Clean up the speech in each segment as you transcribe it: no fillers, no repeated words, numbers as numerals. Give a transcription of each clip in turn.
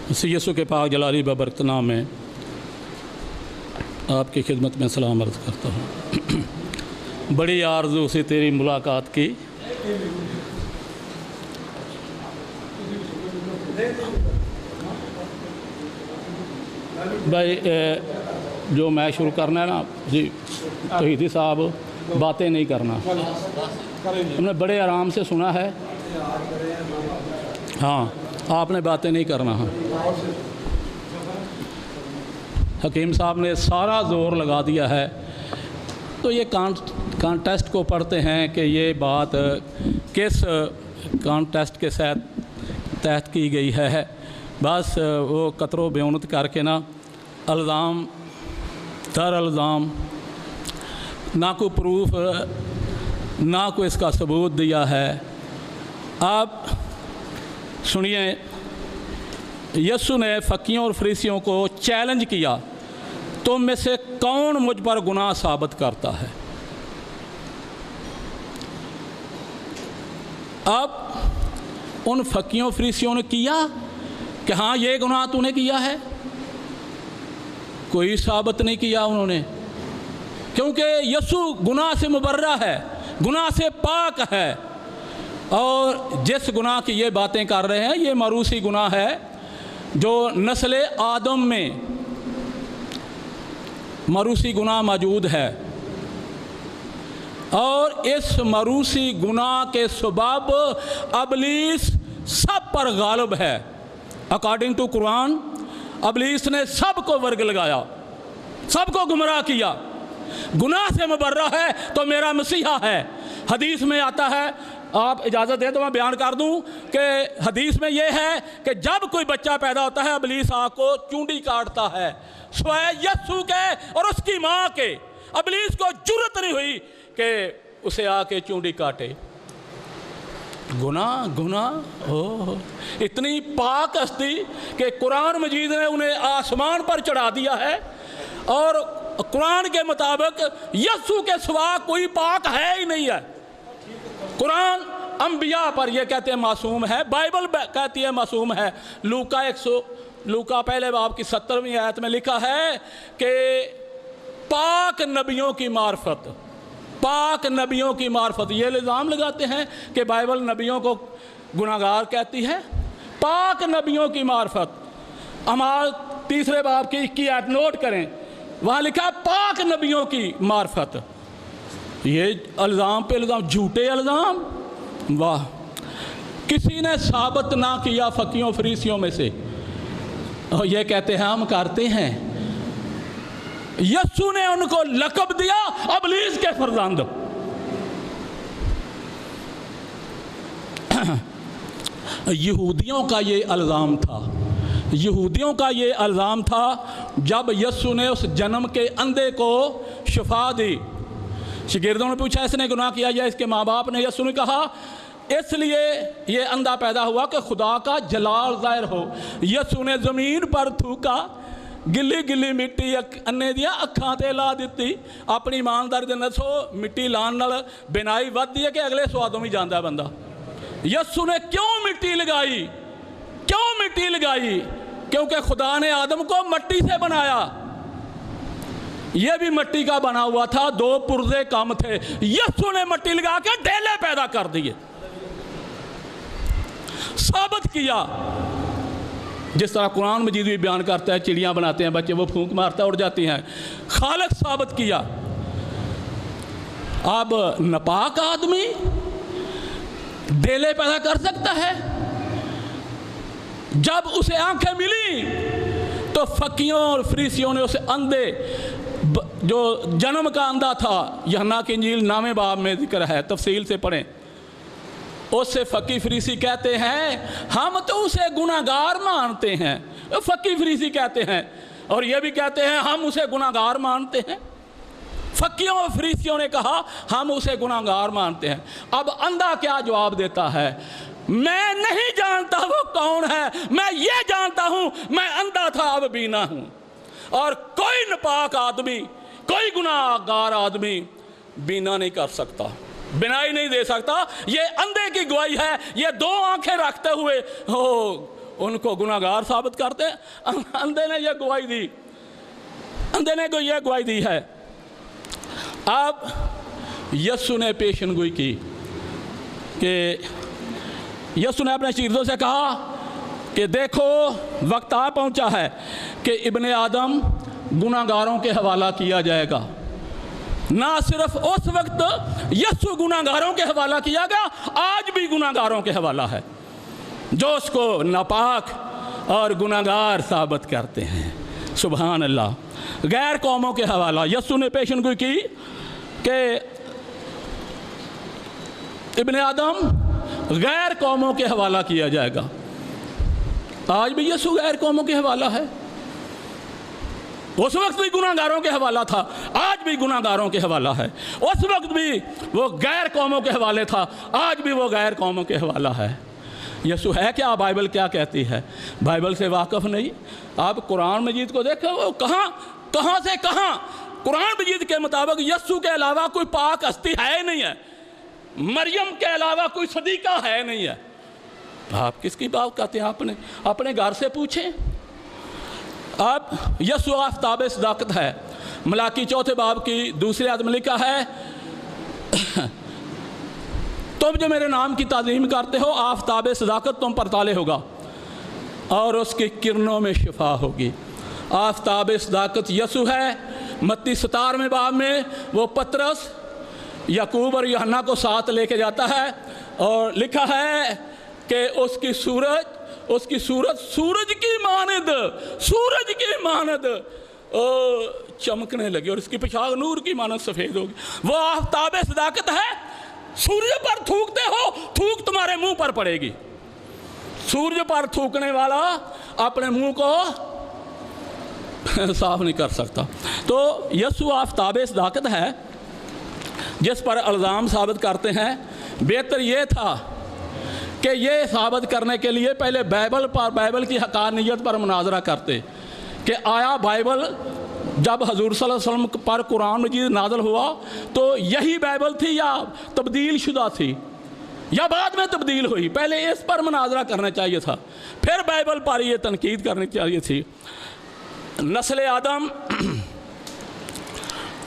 सी यसु के पाक जलाली बबरकत नाम में आपकी खिदमत में सलाम अर्ज़ करता हूँ। बड़ी आरज़ू से तेरी मुलाकात की, भाई जो मैं शुरू करना है ना जी, तौहीदी साहब बातें नहीं करना, हमने बड़े आराम से सुना है। हाँ, आपने बातें नहीं करना। हाँ, हकीम साहब ने सारा ज़ोर लगा दिया है, तो ये कॉन्टेस्ट को पढ़ते हैं कि ये बात किस कॉन्टेस्ट के तहत की गई है। बस वो कतरो बेउनत करके ना इल्ज़ाम दर इल्ज़ाम, ना कोई प्रूफ ना कोई इसका सबूत दिया है। आप सुनिए, यस्सु ने फकीयों और फरीसियों को चैलेंज किया, तुम में से कौन मुझ पर गुनाह साबित करता है। अब उन फकीयों फरीसियों ने किया कि हाँ ये गुनाह तूने किया है, कोई साबित नहीं किया उन्होंने, क्योंकि यस्सु गुनाह से मुबर्रा है, गुनाह से पाक है। और जिस गुनाह की ये बातें कर रहे हैं, ये मरूसी गुनाह है जो नस्ल आदम में मरूसी गुनाह मौजूद है, और इस मरूसी गुनाह के सबब इब्लीस सब पर गालिब है। अकॉर्डिंग टू कुरान, इब्लीस ने सबको वर्ग लगाया, सबको गुमराह किया। गुनाह से मुबर्रा है तो मेरा मसीहा है। हदीस में आता है, आप इजाज़त दें तो मैं बयान कर दूं कि हदीस में यह है कि जब कोई बच्चा पैदा होता है, इब्लीस आको चूंडी काटता है, स्वयं यस्सु के और उसकी माँ के। इब्लीस को जुर्रत नहीं हुई कि उसे आके चूंडी काटे। गुनाह गुनाह ओह, इतनी पाक हस्ती कि कुरान मजीद ने उन्हें आसमान पर चढ़ा दिया है, और कुरान के मुताबिक यस्सु के सिवा कोई पाक है ही नहीं है। कुरान अंबिया पर यह कहते हैं मासूम है, बाइबल कहती है मासूम है। लूका पहले बाब की 70वीं आयत में लिखा है कि पाक नबियों की मार्फत, पाक नबियों की मार्फत। ये इल्ज़ाम लगाते हैं कि बाइबल नबियों को गुनाहगार कहती है। पाक नबियों की मार्फत, अमाल 3 बाब की 21 आयत नोट करें, वहाँ लिखा है पाक नबियों की मार्फत। ये इल्ज़ाम पे इल्ज़ाम, झूठे इल्ज़ाम। वाह, किसी ने साबित ना किया फकीयों फरीसियों में से, और ये कहते हैं हम करते हैं। यस्सु ने उनको लक़ब दिया इब्लीस के फर्जंद। यहूदियों का ये इल्ज़ाम था, यहूदियों का ये इल्ज़ाम था। जब यस्सु ने उस जन्म के अंधे को शिफा दी, शागिर्दों ने पूछा इसने गुनाह किया या इसके माँ बाप ने? यस्सु ने कहा इसलिए ये अंधा पैदा हुआ कि खुदा का जलाल ज़ाहिर हो। यस्सु ने ज़मीन पर थूका, गिली गिली मिट्टी अन्ने दिया अखां ते ला दी। अपनी ईमानदारी दे दसो, मिट्टी लाने नाल बिनाई वधदी है कि अगले स्वादों भी जाता बंदा। यस्सु ने क्यों मिट्टी लगाई? क्यों मिट्टी लगाई? क्योंकि खुदा ने आदम को मट्टी से बनाया, यह भी मट्टी का बना हुआ था, 2 पुर्जे कम थे। यस्सु ने मट्टी लगा के ढेले पैदा कर दिए, साबित किया। जिस तरह कुरान मजीद भी बयान करता है, चिड़ियाँ बनाते हैं बच्चे, वो फूंक मारता उड़ जाती हैं। खालिक साबित किया। अब नापाक आदमी ढेले पैदा कर सकता है? जब उसे आंखें मिली तो फकीयों और फरीसियों ने उसे अंधे, जो जन्म का अंधा था, यूहन्ना की इंजील 9वें बाब में जिक्र है, तफसील से पढ़ें। उससे फकी फरीसी कहते हैं हम तो उसे गुनाहगार मानते हैं। फकी फरीसी कहते हैं, और ये भी कहते हैं हम उसे गुनाहगार मानते हैं। फकीयों और फरीसियों ने कहा हम उसे गुनाहगार मानते हैं। अब अंधा क्या जवाब देता है? मैं नहीं जानता वो कौन है, मैं ये जानता हूँ मैं अंधा था अब बीना हूँ। और कोई नापाक आदमी, कोई गुनाहगार आदमी बीना नहीं कर सकता, बिनाई नहीं दे सकता। ये अंधे की गवाही है। ये 2 आंखें रखते हुए ان کو گناہگار ثابت کرتے ہیں۔ اندھے نے یہ گواہی دی، اندھے نے کو یہ گواہی دی ہے۔ اب یسوع نے پیشن گوئی کی کہ یسوع نے اپنے شاگردوں سے کہا کہ دیکھو وقت آ پہنچا ہے کہ ابن آدم گناہگاروں کے حوالہ کیا جائے گا۔ نہ صرف اس وقت یسوع گناہگاروں کے حوالہ کیا گیا، آج بھی گناہگاروں کے حوالہ ہے جو اس کو ناپاک اور گناہگار ثابت کرتے ہیں۔ سبحان اللہ۔ غیر قوموں کے حوالہ یسوع نے پیشن گوئی کی کہ ابن آدم غیر قوموں کے حوالہ کیا جائے گا۔ آج بھی یسوع غیر قوموں کے حوالہ ہے۔ اس وقت بھی گناہگاروں کے حوالہ تھا، آج بھی گناہگاروں کے حوالہ ہے۔ اس وقت بھی وہ غیر قوموں کے حوالے تھا، آج بھی وہ غیر قوموں کے حوالہ ہے۔ یسوع ہے کیا؟ بائبل کیا کہتی ہے؟ بائبل سے واقف نہیں؟ آپ قرآن مجید کو دیکھیں، وہ کہاں سے کہاں قرآن مجید کے مطابق یسوع کے علاوہ کوئی پاک ہستی ہے نہیں ہے، مریم کے علاوہ کوئی صدیقہ ہے نہیں ہے۔ آپ کس کی بات کرتے ہیں؟ اپنے گھر سے پوچھیں۔ اب یسوع آفتاب صداقت ہے۔ ملاکی 4 باب کی 2 آیت میں لکھا ہے تم جو میرے نام کی تعظیم کرتے ہو، آفتاب صداقت تم پر طالع ہوگا اور اس کی کرنوں میں شفا ہوگی۔ آفتاب صداقت یسوع ہے۔ متی 17 باب میں وہ پترس، یعقوب اور یوحنا کو ساتھ لے کے جاتا ہے اور لکھا ہے کہ اس کی صورت سورج کی مانند چمکنے لگی اور اس کی پوشاک نور کی مانند سفید ہوگی۔ وہ آفتاب صداقت ہے۔ سورج پر تھوکتے ہو، تھوک تمہارے منہ پر پڑے گی۔ سورج پر تھوکنے والا اپنے منہ کو صاف نہیں کر سکتا۔ تو یسوع آفتاب صداقت ہے جس پر الزام ثابت کرتے ہیں۔ بہتر یہ تھا کہ یہ ثابت کرنے کے لیے پہلے بائبل کی حقانیت پر مناظرہ کرتے کہ آیا بائبل جب حضور صلی اللہ علیہ وسلم پر قرآن مجید نازل ہوا تو یہی بائبل تھی یا تبدیل شدہ تھی یا بعد میں تبدیل ہوئی؟ پہلے اس پر مناظرہ کرنا چاہیے تھا، پھر بائبل پر یہ تنقید کرنی چاہیے تھی۔ نسل آدم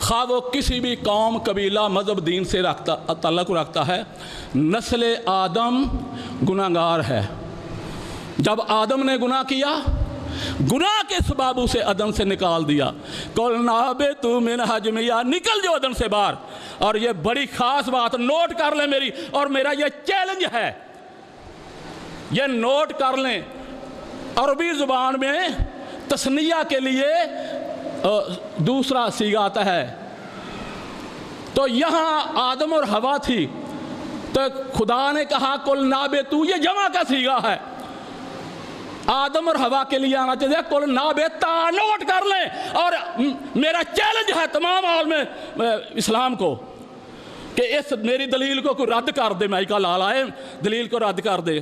خواہ وہ کسی بھی قوم، قبیلہ، مذہب، دین سے تعلق رکھتا ہے، نسل آدم گناہگار ہے۔ جب آدم نے گناہ کیا، گناہ کے سبب اسے عدن سے نکال دیا۔ قُلْنَا اهْبِطُوا مِنْهَا جَمِيعًا، نکل جو عدن سے باہر۔ اور یہ بڑی خاص بات نوٹ کر لیں میری، اور میرا یہ چیلنج ہے، یہ نوٹ کر لیں۔ عربی زبان میں تثنیہ کے لیے دوسرا صیغہ آتا ہے۔ تو یہاں آدم اور حوا تھی تو خدا نے کہا قُلْنَا اهْبِطُوا، یہ جمع کا صیغہ ہے۔ آدم اور حوا کے لیے آنا چاہیے قُلْنَا اهْبِطُوا، نوٹ کر لیں۔ اور میرا چیلنج ہے تمام عالم اسلام کو کہ اس میری دلیل کو کوئی رد کر دے، مائیکا لال آئے دلیل کو رد کر دے۔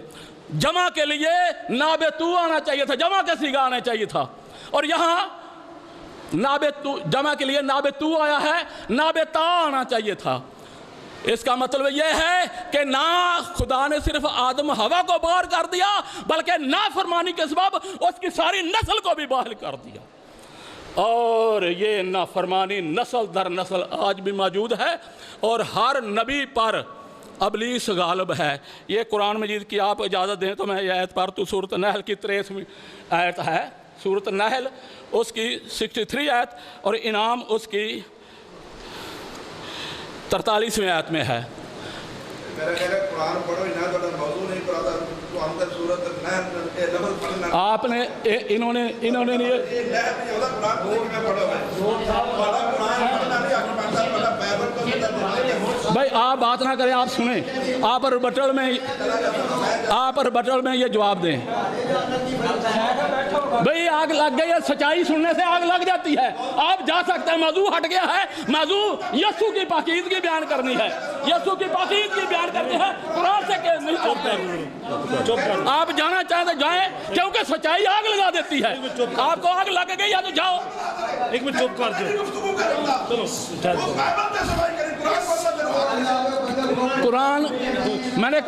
جمع کے لیے نابتو آنا چاہیے تھا، جمع کا صیغہ آنا چاہیے تھا، اور یہاں نابتو جمع کے لیے نابتو آیا ہے، نابتا آنا چاہیے تھا۔ اس کا مطلب یہ ہے کہ نہ خدا نے صرف آدم حوا کو باہر کر دیا بلکہ نافرمانی کے سبب اس کی ساری نسل کو بھی باہر کر دیا۔ اور یہ نافرمانی نسل در نسل آج بھی موجود ہے، اور ہر نبی پر ابلیس غالب ہے۔ یہ قرآن مجید کی آپ اجازت دیں تو میں یہ آیت پڑھ تو سورۃ النحل کی 63 آیت ہے، سورۃ النحل اس کی 63 آیت، اور انعام اس کی 43ویں آیت میں ہے۔ آپ نے انہوں نے بھائی آپ بات نہ کریں، آپ سنیں، آپ ریبٹل میں یہ جواب دیں۔ بھئی آگ لگ گئی ہے، سچائی سننے سے آگ لگ جاتی ہے۔ آپ جا سکتے ہیں، موضوع ہٹ گیا ہے، موضوع یسوع کی پاکیزگی بیان کرنی ہے، یسوع کی پاکیزگی بیان کرنی ہے، قرآن سے کہ نہیں چلتے۔ آپ جانا چاہیں تو جائیں، کیونکہ سچائی آگ لگا دیتی ہے۔ آپ کو آگ لگ گئی ہے تو جاؤ۔ ایک منٹ چپ کر دو۔ قرآن میں نے